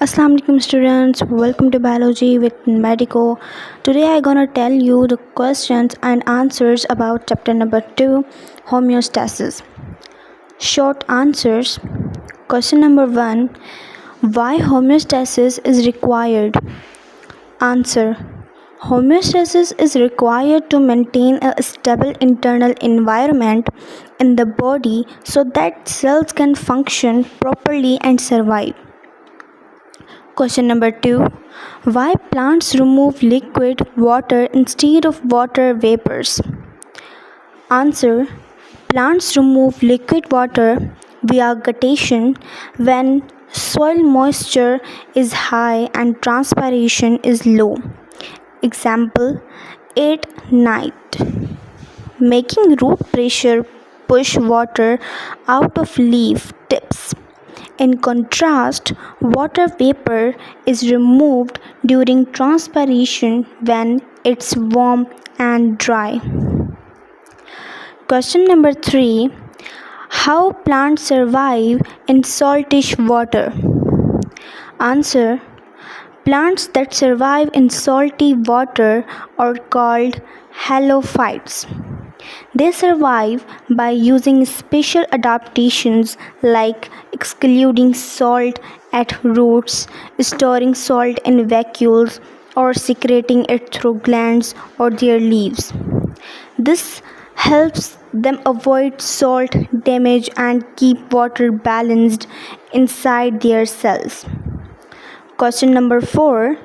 Assalamu alaikum students, welcome to biology with Medico. Today I gonna tell you the questions and answers about chapter number 2, homeostasis. Short answers. Question number 1, why homeostasis is required? Answer: homeostasis is required to maintain a stable internal environment in the body so that cells can function properly and survive. Question number 2, why plants remove liquid water instead of water vapors? Answer: plants remove liquid water via guttation when soil moisture is high and transpiration is low. Example: at night, making root pressure push water out of leaf tips. In contrast, water vapor is removed during transpiration when it's warm and dry. Question number 3, how plants survive in saltish water? Answer: plants that survive in salty water are called halophytes. They survive by using special adaptations like excluding salt at roots, storing salt in vacuoles, or secreting it through glands or their leaves. This helps them avoid salt damage and keep water balanced inside their cells. Question number 4,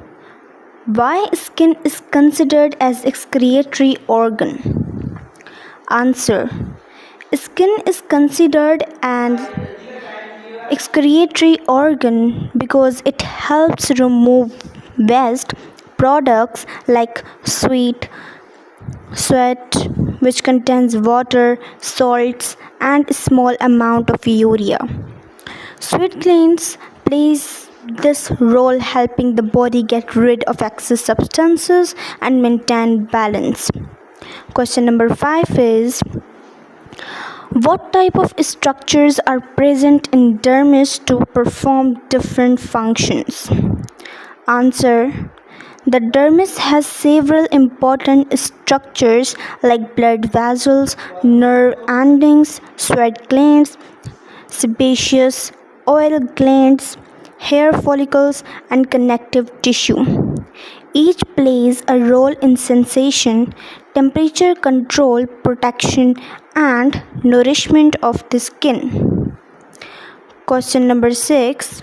why skin is considered as excretory organ? Answer: skin is considered an excretory organ because it helps remove waste products like sweat, which contains water, salts, and small amount of urea. Sweat glands plays this role helping the body get rid of excess substances and maintain balance. Question number 5 is, what type of structures are present in dermis to perform different functions? Answer: the dermis has several important structures like blood vessels, nerve endings, sweat glands, sebaceous oil glands, hair follicles, and connective tissue. Each plays a role in sensation, temperature control, protection, and nourishment of the skin. Question number 6,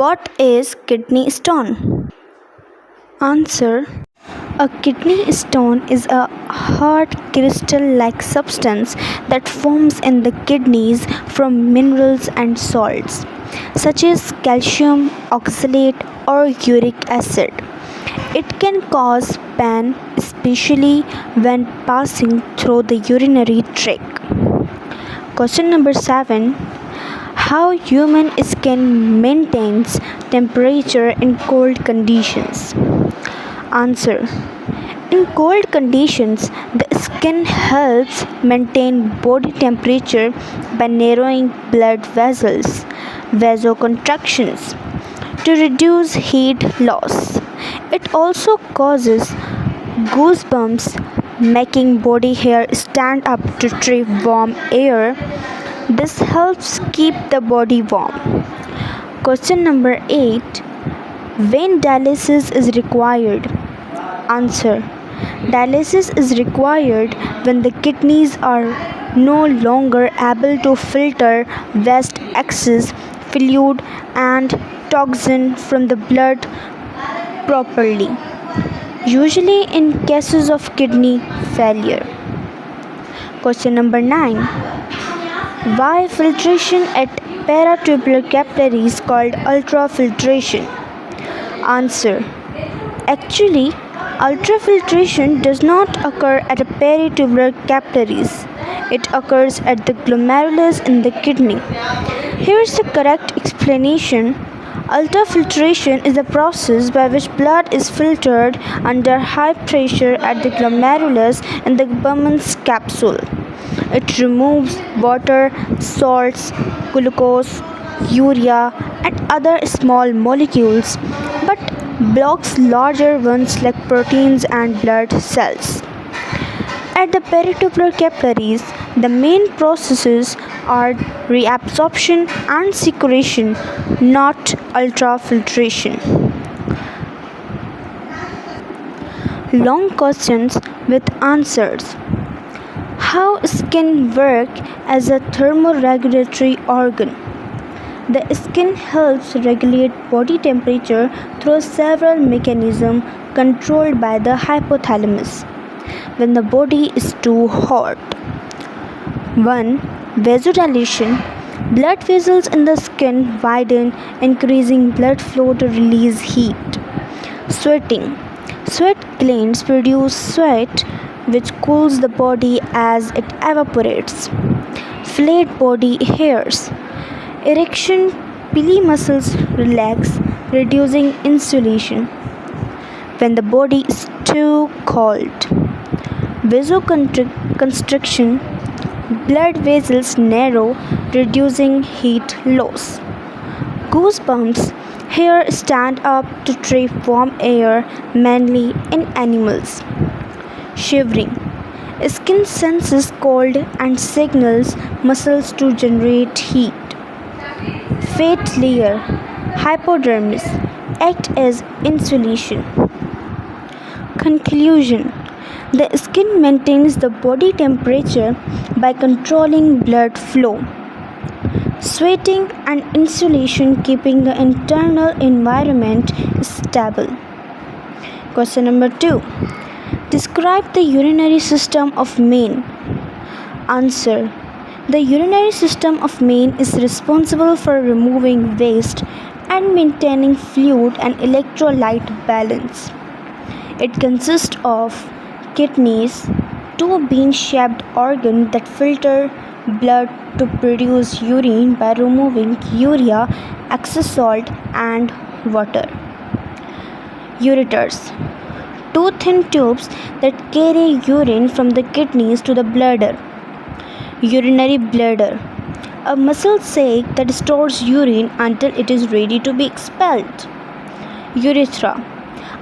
what is kidney stone? Answer: a kidney stone is a hard crystal-like substance that forms in the kidneys from minerals and salts, such as calcium oxalate or uric acid. It can cause pain, especially when passing through the urinary tract. Question number 7, how human skin maintains temperature in cold conditions? Answer: in cold conditions, the skin helps maintain body temperature by narrowing blood vessels, vasoconstrictions, to reduce heat loss. It also causes goosebumps, making body hair stand up to trap warm air. This helps keep the body warm. Question number 8, when dialysis is required? Answer: dialysis is required when the kidneys are no longer able to filter waste, excess fluid, and toxin from the blood properly, usually in cases of kidney failure. Question number 9, why filtration at peritubular capillaries called ultrafiltration? Answer: actually, ultrafiltration does not occur at the peritubular capillaries. It occurs at the glomerulus in the kidney. Here is the correct explanation. Ultrafiltration is the process by which blood is filtered under high pressure at the glomerulus in the Bowman's capsule. It removes water, salts, glucose, urea, and other small molecules, but blocks larger ones like proteins and blood cells. At the peritubular capillaries, the main processes are reabsorption and secretion, not ultrafiltration. Long questions with answers. How skin work as a thermoregulatory organ? The skin helps regulate body temperature through several mechanisms controlled by the hypothalamus. When the body is too hot. 1. Vasodilation. Blood vessels in the skin widen, increasing blood flow to release heat. Sweating. Sweat glands produce sweat, which cools the body as it evaporates. Flayed body hairs. Erection, pili muscles relax, reducing insulation. When the body is too cold. Vasoconstriction, blood vessels narrow, reducing heat loss. Goosebumps, hair stand up to trap warm air, mainly in animals. Shivering, skin senses cold and signals muscles to generate heat. Fat layer, hypodermis, act as insulation. Conclusion. The skin maintains the body temperature by controlling blood flow, sweating and insulation keeping the internal environment stable. Question number 2. Describe the urinary system of man. Answer. The urinary system of man is responsible for removing waste and maintaining fluid and electrolyte balance. It consists of kidneys, two bean-shaped organs that filter blood to produce urine by removing urea, excess salt, and water. Ureters, two thin tubes that carry urine from the kidneys to the bladder. Urinary bladder, a muscle sac that stores urine until it is ready to be expelled. Urethra,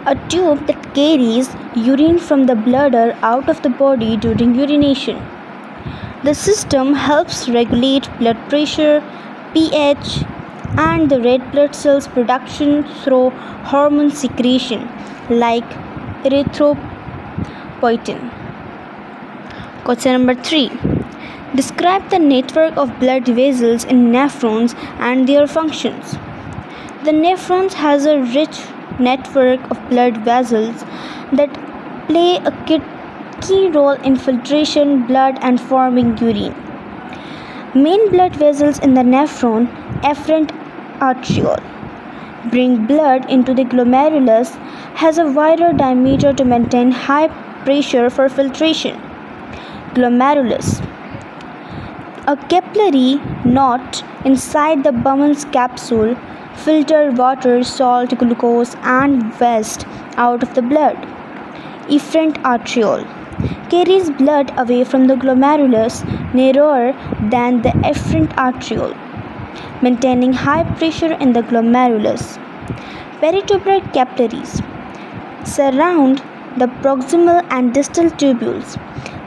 a tube that carries urine from the bladder out of the body during urination. The system helps regulate blood pressure, pH, and the red blood cells production through hormone secretion like erythropoietin. Question number 3. Describe the network of blood vessels in nephrons and their functions. The nephrons has a rich network of blood vessels that play a key role in filtration blood and forming urine. Main blood vessels in the nephron, afferent arteriole, bring blood into the glomerulus, has a wider diameter to maintain high pressure for filtration. Glomerulus, a capillary knot inside the Bowman's capsule, filter water, salt, glucose, and waste out of the blood. Efferent arteriole carries blood away from the glomerulus, narrower than the afferent arteriole, maintaining high pressure in the glomerulus. Peritubular capillaries surround the proximal and distal tubules,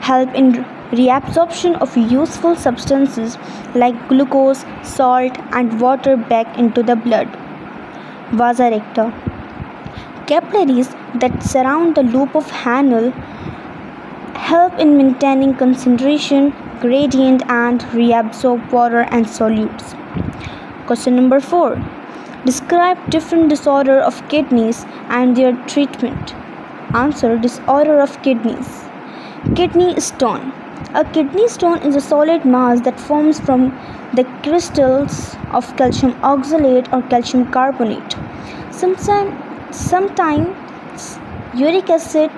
help in reabsorption of useful substances like glucose, salt, and water back into the blood. Vasa recta, capillaries that surround the loop of Hanel help in maintaining concentration, gradient, and reabsorb water and solutes. Question number 4. Describe different disorder of kidneys and their treatment. Answer. Disorder of kidneys. Kidney stone. A kidney stone is a solid mass that forms from the crystals of calcium oxalate or calcium carbonate. Sometimes uric acid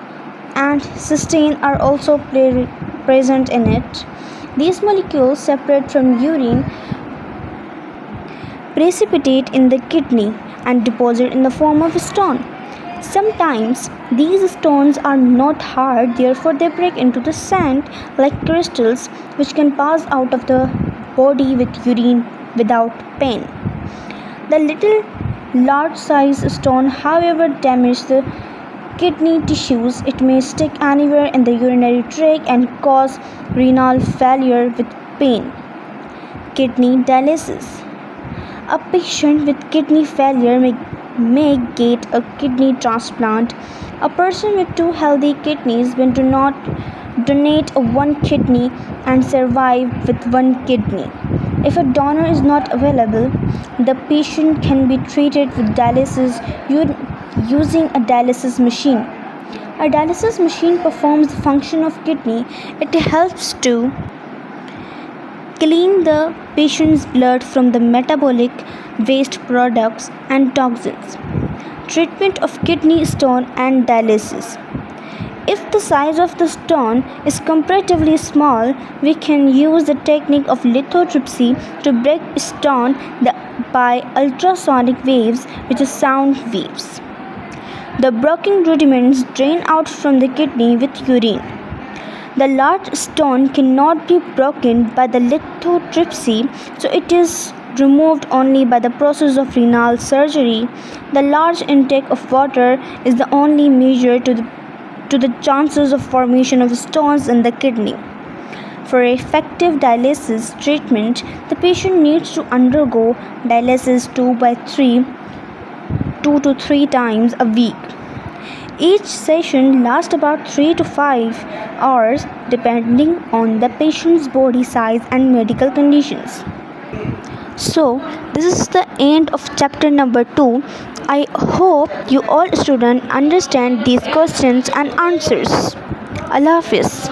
and cysteine are also present in it. These molecules separate from urine, precipitate in the kidney, and deposit in the form of a stone. Sometimes these stones are not hard, therefore they break into the sand like crystals, which can pass out of the body with urine without pain. The little large size stone, however, damages the kidney tissues. It may stick anywhere in the urinary tract and cause renal failure with pain. Kidney dialysis. A patient with kidney failure may get a kidney transplant. A person with two healthy kidneys will do not donate one kidney and survive with one kidney. If a donor is not available, the patient can be treated with dialysis using a dialysis machine. A dialysis machine performs the function of kidney. It helps to clean the patient's blood from the metabolic waste products and toxins. Treatment of kidney stone and dialysis. If the size of the stone is comparatively small, we can use the technique of lithotripsy to break stone by ultrasonic waves, which are sound waves. The broken rudiments drain out from the kidney with urine. The large stone cannot be broken by the lithotripsy, so it is removed only by the process of renal surgery. The large intake of water is the only measure to the chances of formation of stones in the kidney. For effective dialysis treatment, the patient needs to undergo dialysis 2 to 3 times a week. Each session lasts about 3 to 5 hours depending on the patient's body size and medical conditions. So, this is the end of chapter number 2. I hope you all students understand these questions and answers. Allah Hafiz.